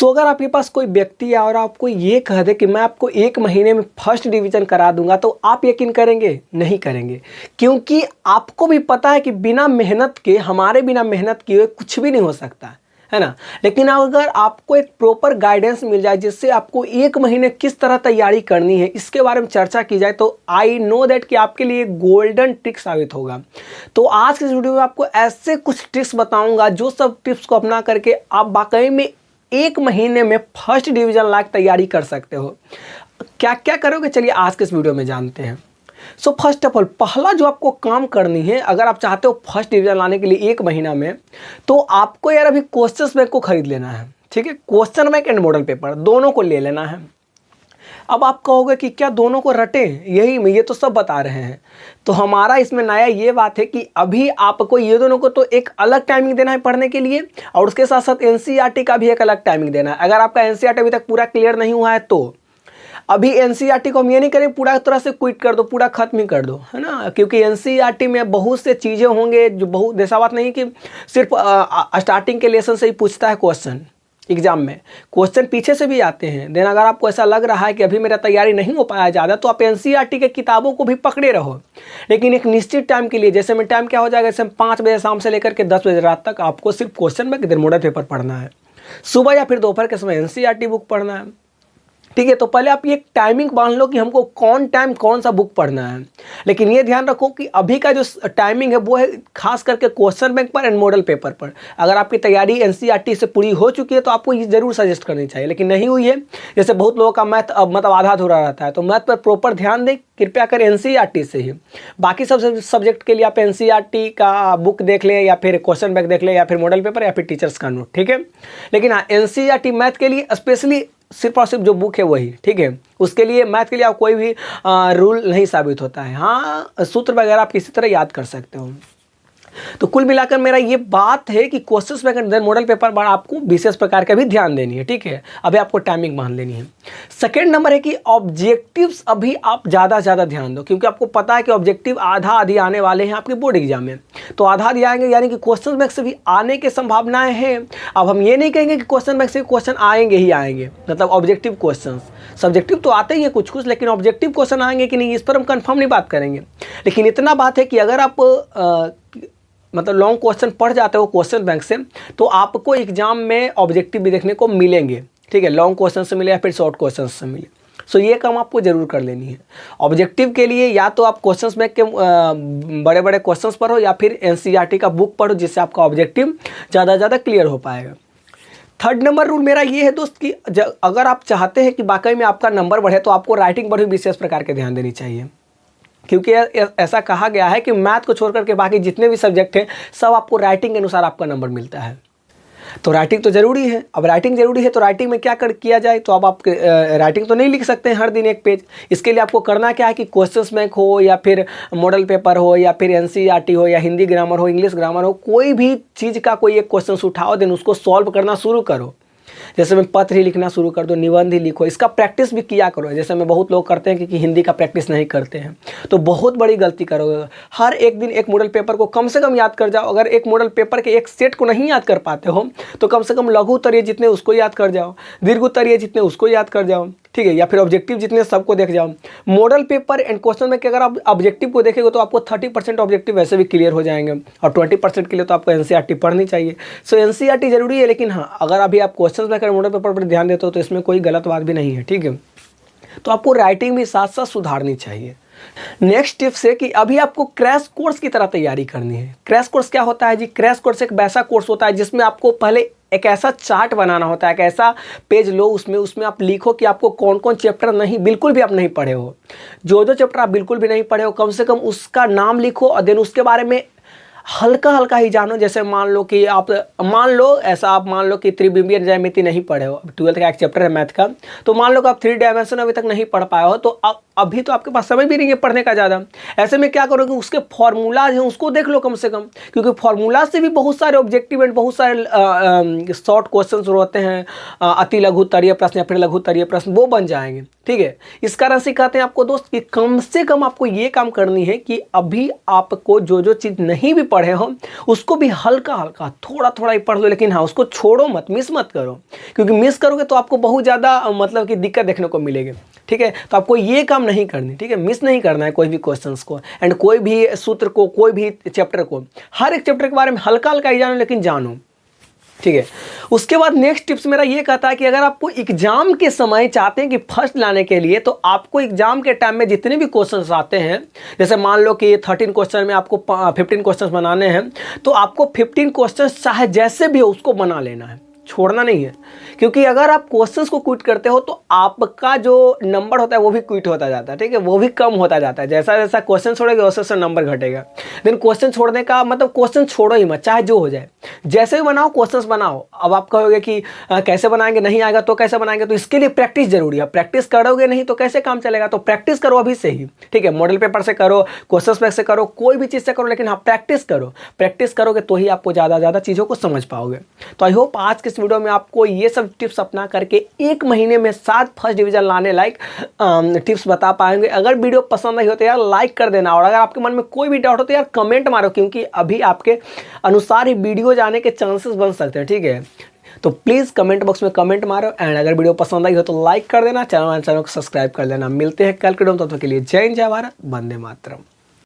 अगर आपके पास कोई व्यक्ति है और आपको ये कह दे कि मैं आपको 1 महीने में फर्स्ट डिवीज़न करा दूंगा, तो आप यकीन करेंगे? नहीं करेंगे, क्योंकि आपको भी पता है कि बिना मेहनत के, हमारे बिना मेहनत किए कुछ भी नहीं हो सकता है ना। लेकिन अगर आपको एक प्रॉपर गाइडेंस मिल जाए जिससे आपको 1 महीने किस तरह तैयारी करनी है इसके बारे में चर्चा की जाए, तो आई नो दैट कि आपके लिए गोल्डन ट्रिक साबित होगा। तो आज के इस वीडियो में आपको ऐसे कुछ ट्रिक्स बताऊंगा जो सब टिप्स को अपना करके आप वाकई में 1 महीने में फर्स्ट डिवीज़न लायक तैयारी कर सकते हो। क्या क्या करोगे, चलिए आज के इस वीडियो में जानते हैं। सो फर्स्ट ऑफ ऑल, पहला जो आपको काम करनी है अगर आप चाहते हो फर्स्ट डिवीज़न लाने के लिए 1 महीना में, तो आपको यार अभी क्वेश्चन बैंक को खरीद लेना है। ठीक है, question bank and model paper दोनों को ले लेना है। अब आप कहोगे कि क्या दोनों को रटें, यही ये तो सब बता रहे हैं। तो हमारा इसमें नया ये बात है कि अभी आपको ये दोनों को तो एक अलग टाइमिंग देना है पढ़ने के लिए, और उसके साथ साथ एनसीईआरटी का भी एक अलग टाइमिंग देना है। अगर आपका एनसीईआरटी अभी तक पूरा क्लियर नहीं हुआ है तो अभी एनसीईआरटी को हम ये नहीं करें पूरा तरह से क्विट कर दो, पूरा खत्म ही कर दो, है ना। क्योंकि एनसीईआरटी में बहुत से चीज़ें होंगे जो बहुत, ऐसा बात नहीं कि सिर्फ स्टार्टिंग के लेसन से ही पूछता है क्वेश्चन। एग्जाम में क्वेश्चन पीछे से भी आते हैं। देन अगर आपको ऐसा लग रहा है कि अभी मेरा तैयारी नहीं हो पाया ज़्यादा, तो आप एनसीईआरटी के किताबों को भी पकड़े रहो, लेकिन एक निश्चित टाइम के लिए। जैसे में टाइम क्या हो जाएगा, जैसे 5 बजे शाम से लेकर के 10 बजे रात तक आपको सिर्फ question bank then model paper पढ़ना है। सुबह या फिर दोपहर के समय एनसीईआरटी बुक पढ़ना है। ठीक है, तो पहले आप ये टाइमिंग मान लो कि हमको कौन टाइम कौन सा बुक पढ़ना है। लेकिन ये ध्यान रखो कि अभी का जो टाइमिंग है वो है खास करके क्वेश्चन बैंक पर एंड मॉडल पेपर पर। अगर आपकी तैयारी एनसीईआरटी से पूरी हो चुकी है तो आपको ये जरूर सजेस्ट करनी चाहिए, लेकिन नहीं हुई है, जैसे बहुत लोगों का मैथ मतलब आधा अधूरा रहता है, तो मैथ पर प्रॉपर ध्यान दें, कृपया कर एनसीईआरटी से ही। बाकी सब सब्जेक्ट के लिए आप एनसीईआरटी का बुक देख लें, या फिर क्वेश्चन बैंक देख लें, या फिर मॉडल पेपर, या फिर टीचर्स का नोट। ठीक है, लेकिन हाँ, एनसीईआरटी मैथ के लिए स्पेशली सिर्फ और सिर्फ जो बुक है वही। ठीक है, उसके लिए मैथ के लिए आप कोई भी रूल नहीं साबित होता है। हाँ, सूत्र वगैरह आप किसी तरह याद कर सकते हो। तो कुल मिलाकर मेरा ये बात है कि questions bank and model paper पर आपको विशेष प्रकार का भी ध्यान देनी है। ठीक है, अभी आपको टाइमिंग मान लेनी है। सेकेंड नंबर है कि ऑब्जेक्टिव्स अभी आप ज़्यादा ध्यान दो, क्योंकि आपको पता है कि ऑब्जेक्टिव आधा आधी आने वाले हैं आपके बोर्ड एग्जाम में। तो आधा आधी आएंगे, यानी कि क्वेश्चन बैंक से भी आने की संभावनाएं हैं। अब हम ये नहीं कहेंगे कि क्वेश्चन बैंक से क्वेश्चन आएंगे ही आएंगे, मतलब ऑब्जेक्टिव क्वेश्चन। सब्जेक्टिव तो आते ही हैं कुछ कुछ, लेकिन ऑब्जेक्टिव क्वेश्चन आएंगे कि नहीं इस पर हम कंफर्म नहीं बात करेंगे। लेकिन इतना बात है कि अगर आप मतलब लॉन्ग क्वेश्चन पढ़ जाते हो क्वेश्चन बैंक से, तो आपको एग्जाम में ऑब्जेक्टिव भी देखने को मिलेंगे। ठीक है, लॉन्ग क्वेश्चन से मिले या फिर शॉर्ट क्वेश्चन से मिले। सो ये काम आपको जरूर कर लेनी है। ऑब्जेक्टिव के लिए या तो आप क्वेश्चन बैंक के बड़े बड़े क्वेश्चन पढ़ो, या फिर एनसीईआरटी का बुक पढ़ो, जिससे आपका ऑब्जेक्टिव ज़्यादा क्लियर हो पाएगा। थर्ड नंबर रूल मेरा ये है दोस्त कि अगर आप चाहते हैं कि वाकई में आपका नंबर बढ़े, तो आपको राइटिंग पर भी विशेष प्रकार के ध्यान देनी चाहिए। क्योंकि ऐसा कहा गया है कि मैथ को छोड़ करके बाकी जितने भी सब्जेक्ट हैं सब आपको राइटिंग के अनुसार आपका नंबर मिलता है। तो राइटिंग तो ज़रूरी है। अब राइटिंग ज़रूरी है तो राइटिंग में क्या किया जाए, तो अब आप राइटिंग तो नहीं लिख सकते हैं हर दिन 1 पेज। इसके लिए आपको करना क्या है कि क्वेश्चंस बैंक हो, या फिर मॉडल पेपर हो, या फिर एनसीईआरटी हो, या हिंदी ग्रामर हो, इंग्लिश ग्रामर हो, कोई भी चीज़ का कोई एक क्वेश्चन उठाओ, देन उसको सॉल्व करना शुरू करो। जैसे मैं पत्र ही लिखना शुरू कर दो, निबंध ही लिखो, इसका प्रैक्टिस भी किया करो। जैसे मैं बहुत लोग करते हैं कि हिंदी का प्रैक्टिस नहीं करते हैं, तो बहुत बड़ी गलती करोगे। हर एक दिन एक मॉडल पेपर को कम से कम याद कर जाओ। अगर एक मॉडल पेपर के एक सेट को नहीं याद कर पाते हो, तो कम से कम लघु उत्तरीय जितने उसको याद कर जाओ, दीर्घ उत्तरीय जितने उसको याद कर जाओ। ठीक है, या फिर ऑब्जेक्टिव जितने सबको देख जाओ। मॉडल पेपर एंड क्वेश्चन में कि अगर आप ऑब्जेक्टिव को देखेंगे तो आपको 30% ऑब्जेक्टिव वैसे भी क्लियर हो जाएंगे, और 20% के लिए तो आपको एनसीईआरटी पढ़नी चाहिए। सो एनसीईआरटी जरूरी है, लेकिन हाँ, अगर अभी आप क्वेश्चन में मॉडल पेपर पर ध्यान देते हो तो इसमें कोई गलत बात भी नहीं है। ठीक है, तो आपको राइटिंग भी साथ साथ सुधारनी चाहिए। नेक्स्ट टिप्स है कि अभी आपको क्रैश कोर्स की तरह तैयारी करनी है। क्रैश कोर्स क्या होता है जी? क्रैश कोर्स एक वैसा कोर्स होता है जिसमें आपको पहले एक ऐसा चार्ट बनाना होता है, एक ऐसा पेज लो, उसमें आप लिखो कि आपको कौन कौन चैप्टर नहीं बिल्कुल भी आप नहीं पढ़े हो। जो चैप्टर आप बिल्कुल भी नहीं पढ़े हो, कम से कम उसका नाम लिखो, और देन उसके बारे में हल्का ही जानो। जैसे मान लो कि आप मान लो कि त्रिविमीय ज्यामिति नहीं पढ़े हो, 12th का एक चैप्टर है मैथ का, तो मान लो कि आप 3 डायमेंशन अभी तक नहीं पढ़ पाए हो, तो अभी तो आपके पास समय भी नहीं है पढ़ने का ज़्यादा। ऐसे में क्या करोगे, उसके फॉर्मूलाज हैं उसको देख लो कम से कम, क्योंकि फॉर्मूला से भी बहुत सारे ऑब्जेक्टिव एंड बहुत सारे शॉर्ट क्वेश्चन होते हैं, अति लघु उत्तरीय प्रश्न या फिर लघु उत्तरीय प्रश्न, वो बन जाएंगे। ठीक है, इस कारण से कहते हैं आपको दोस्त कि कम से कम आपको ये काम करनी है कि अभी आपको जो चीज़ नहीं भी पढ़े हो उसको भी हल्का हल्का थोड़ा थोड़ा ही पढ़ लो, लेकिन हाँ उसको छोड़ो मत, मिस मत करो, क्योंकि मिस करोगे तो आपको बहुत ज़्यादा मतलब कि दिक्कत देखने को मिलेगी। ठीक है, तो आपको ये काम नहीं करनी, ठीक है, मिस नहीं करना है कोई भी क्वेश्चंस को एंड कोई भी सूत्र को, कोई भी चैप्टर को, हर एक चैप्टर के बारे में हल्का हल्का ही जानो लेकिन जानो। ठीक है, उसके बाद नेक्स्ट टिप्स मेरा ये कहता है कि अगर आपको एग्जाम के समय चाहते हैं कि फर्स्ट लाने के लिए, तो आपको एग्जाम के टाइम में जितने भी क्वेश्चंस आते हैं, जैसे मान लो कि 13 क्वेश्चन में आपको 15 क्वेश्चंस बनाने हैं, तो आपको 15 क्वेश्चंस चाहे जैसे भी हो उसको बना लेना है, छोड़ना नहीं है। क्योंकि अगर आप क्वेश्चंस को क्विट करते हो तो आपका जो नंबर होता है वो भी क्विट होता जाता है, ठीक है, वो भी कम होता जाता है। जैसा जैसा क्वेश्चन छोड़ेगा वैसे वैसे नंबर घटेगा। देन क्वेश्चन छोड़ने का मतलब क्वेश्चन छोड़ो ही मत, चाहे जो हो जाए, जैसे भी बनाओ क्वेश्चंस बनाओ। अब आप कहोगे कि कैसे बनाएंगे, नहीं आएगा तो कैसे बनाएंगे, तो इसके लिए प्रैक्टिस जरूरी है। प्रैक्टिस करोगे नहीं तो कैसे काम चलेगा, तो प्रैक्टिस करो अभी से ही, ठीक है, मॉडल पेपर से करो, क्वेश्चन बैंक से करो, कोई भी चीज़ से करो, लेकिन हाँ प्रैक्टिस करो। प्रैक्टिस करोगे तो ही आपको ज़्यादा चीज़ों को समझ पाओगे। तो आई होप आज के इस वीडियो में आपको ये सब टिप्स अपना करके 1 महीने में 7 फर्स्ट डिवीजन लाने लायक टिप्स बता पाएंगे। अगर वीडियो पसंद आई हो तो यार लाइक कर देना, और अगर आपके मन में कोई भी डाउट हो तो यार कमेंट मारो, क्योंकि अभी आपके अनुसार ही वीडियो जाने के चांसेस बन सकते हैं। ठीक है, तो प्लीज़ कमेंट बॉक्स में कमेंट मारो एंड अगर वीडियो पसंद आई हो तो लाइक कर देना, चैनल को सब्सक्राइब कर लेना। मिलते हैं कल के वीडियो में, तब तक के लिए जय हिंद, जय भारत, वंदे मातरम।